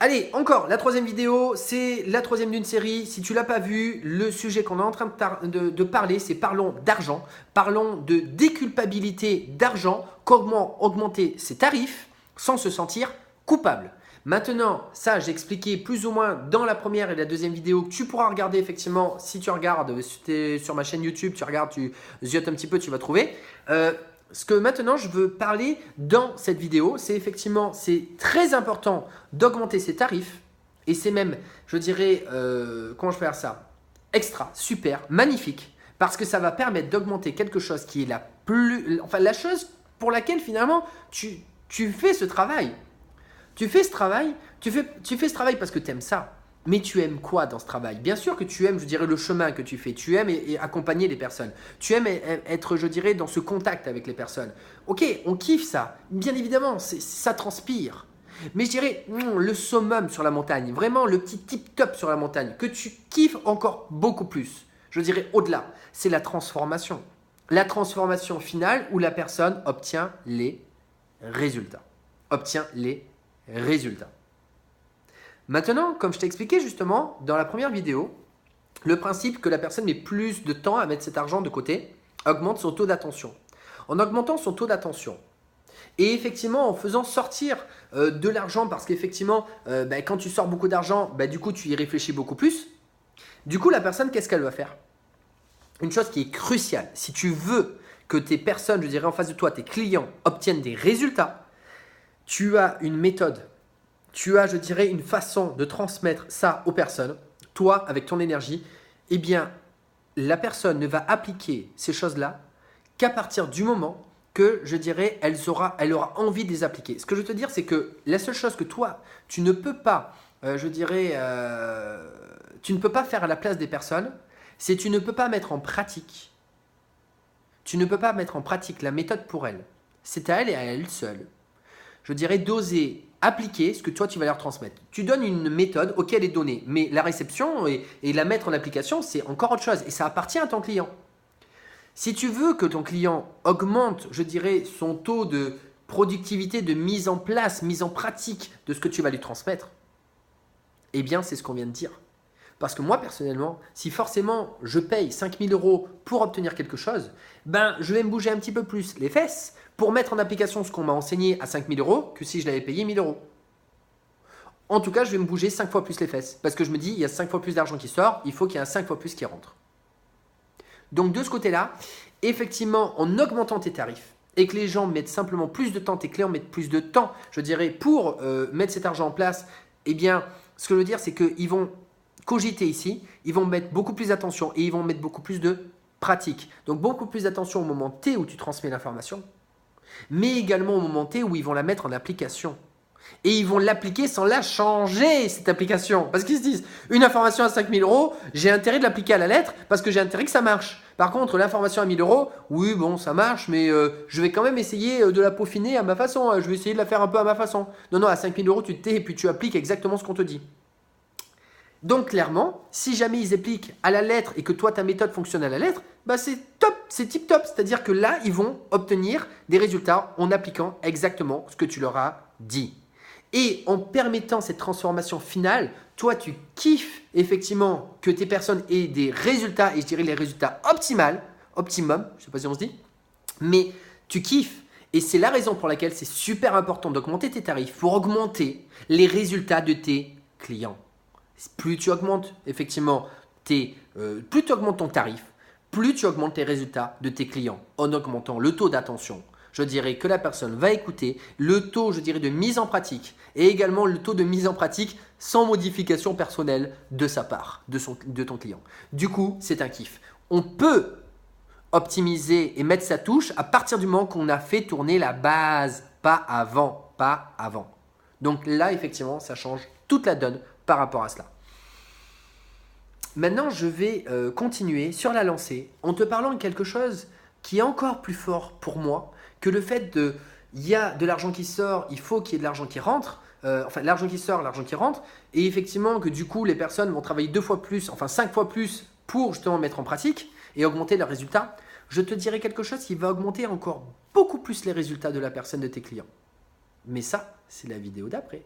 Allez, encore, la troisième vidéo, c'est la troisième d'une série. Si tu ne l'as pas vu, le sujet qu'on est en train de parler, c'est parlons d'argent. Parlons de déculpabilité d'argent, comment augmenter ses tarifs sans se sentir coupable. Maintenant, ça, j'ai expliqué plus ou moins dans la première et la deuxième vidéo que tu pourras regarder effectivement. Si tu regardes, si tu es sur ma chaîne YouTube, tu regardes, tu ziotes un petit peu, tu vas trouver. Ce que maintenant je veux parler dans cette vidéo, c'est effectivement, c'est très important d'augmenter ses tarifs et c'est même, je dirais, comment je peux faire ça? Extra, super, magnifique, parce que ça va permettre d'augmenter quelque chose qui est la chose pour laquelle finalement tu fais ce travail. Tu fais ce travail parce que tu aimes ça. Mais tu aimes quoi dans ce travail? Bien sûr que tu aimes, je dirais, le chemin que tu fais. Tu aimes et accompagner les personnes. Tu aimes être, je dirais, dans ce contact avec les personnes. Ok, on kiffe ça. Bien évidemment, ça transpire. Mais je dirais, le summum sur la montagne, vraiment le petit tip-top sur la montagne, que tu kiffes encore beaucoup plus, je dirais au-delà, c'est la transformation. La transformation finale où la personne obtient les résultats. Obtient les résultats. Maintenant, comme je t'ai expliqué justement dans la première vidéo, le principe que la personne met plus de temps à mettre cet argent de côté augmente son taux d'attention. En augmentant son taux d'attention et effectivement en faisant sortir de l'argent parce qu'effectivement quand tu sors beaucoup d'argent, du coup tu y réfléchis beaucoup plus. Du coup la personne, qu'est-ce qu'elle va faire? Une chose qui est cruciale, si tu veux que tes personnes, je dirais en face de toi, tes clients obtiennent des résultats, tu as une méthode. Tu as, je dirais, une façon de transmettre ça aux personnes, toi, avec ton énergie, eh bien, la personne ne va appliquer ces choses-là qu'à partir du moment que, je dirais, elle aura envie de les appliquer. Ce que je veux te dire, c'est que la seule chose que toi, tu ne peux pas, tu ne peux pas faire à la place des personnes, c'est tu ne peux pas mettre en pratique. Tu ne peux pas mettre en pratique la méthode pour elles. C'est à elle et à elle seule. Je dirais d'oser appliquer ce que toi tu vas leur transmettre. Tu donnes une méthode, ok elle est donnée, mais la réception et la mettre en application c'est encore autre chose et ça appartient à ton client. Si tu veux que ton client augmente, je dirais, son taux de productivité, de mise en place, mise en pratique de ce que tu vas lui transmettre, eh bien c'est ce qu'on vient de dire. Parce que moi personnellement, si forcément je paye 5 000 € pour obtenir quelque chose, je vais me bouger un petit peu plus les fesses pour mettre en application ce qu'on m'a enseigné à 5 000 € que si je l'avais payé 1 000 €. En tout cas, je vais me bouger 5 fois plus les fesses parce que je me dis, il y a 5 fois plus d'argent qui sort, il faut qu'il y ait 5 fois plus qui rentre. Donc de ce côté-là, effectivement, en augmentant tes tarifs et que les gens mettent simplement plus de temps, tes clients mettent plus de temps, je dirais, pour mettre cet argent en place, eh bien, ce que je veux dire, c'est qu'ils vont cogiter ici, ils vont mettre beaucoup plus d'attention et ils vont mettre beaucoup plus de pratique. Donc beaucoup plus d'attention au moment T où tu transmets l'information, mais également au moment T où ils vont la mettre en application. Et ils vont l'appliquer sans la changer, cette application. Parce qu'ils se disent, une information à 5 000 €, j'ai intérêt de l'appliquer à la lettre parce que j'ai intérêt que ça marche. Par contre, l'information à 1 000 €, oui, bon, ça marche, mais je vais quand même essayer de la peaufiner à ma façon. Je vais essayer de la faire un peu à ma façon. Non, à 5 000 € tu te tais et puis tu appliques exactement ce qu'on te dit. Donc clairement, si jamais ils appliquent à la lettre et que toi ta méthode fonctionne à la lettre, c'est top, c'est tip top. C'est-à-dire que là, ils vont obtenir des résultats en appliquant exactement ce que tu leur as dit. Et en permettant cette transformation finale, toi tu kiffes effectivement que tes personnes aient des résultats, et je dirais les résultats optimum, je ne sais pas si on se dit, mais tu kiffes. Et c'est la raison pour laquelle c'est super important d'augmenter tes tarifs pour augmenter les résultats de tes clients. Plus tu augmentes effectivement plus tu augmentes ton tarif, plus tu augmentes tes résultats de tes clients en augmentant le taux d'attention. Je dirais que la personne va écouter, le taux, je dirais, de mise en pratique et également le taux de mise en pratique sans modification personnelle de sa part, de ton client. Du coup, c'est un kiff. On peut optimiser et mettre sa touche à partir du moment qu'on a fait tourner la base, pas avant. Donc là, effectivement, ça change toute la donne par rapport à cela. Maintenant, je vais continuer sur la lancée en te parlant de quelque chose qui est encore plus fort pour moi que le fait il y a de l'argent qui sort, il faut qu'il y ait de l'argent qui rentre, l'argent qui sort, l'argent qui rentre, et effectivement que du coup les personnes vont travailler 2 fois plus, 5 fois plus pour justement mettre en pratique et augmenter leurs résultats. Je te dirai quelque chose qui va augmenter encore beaucoup plus les résultats de la personne de tes clients. Mais ça, c'est la vidéo d'après.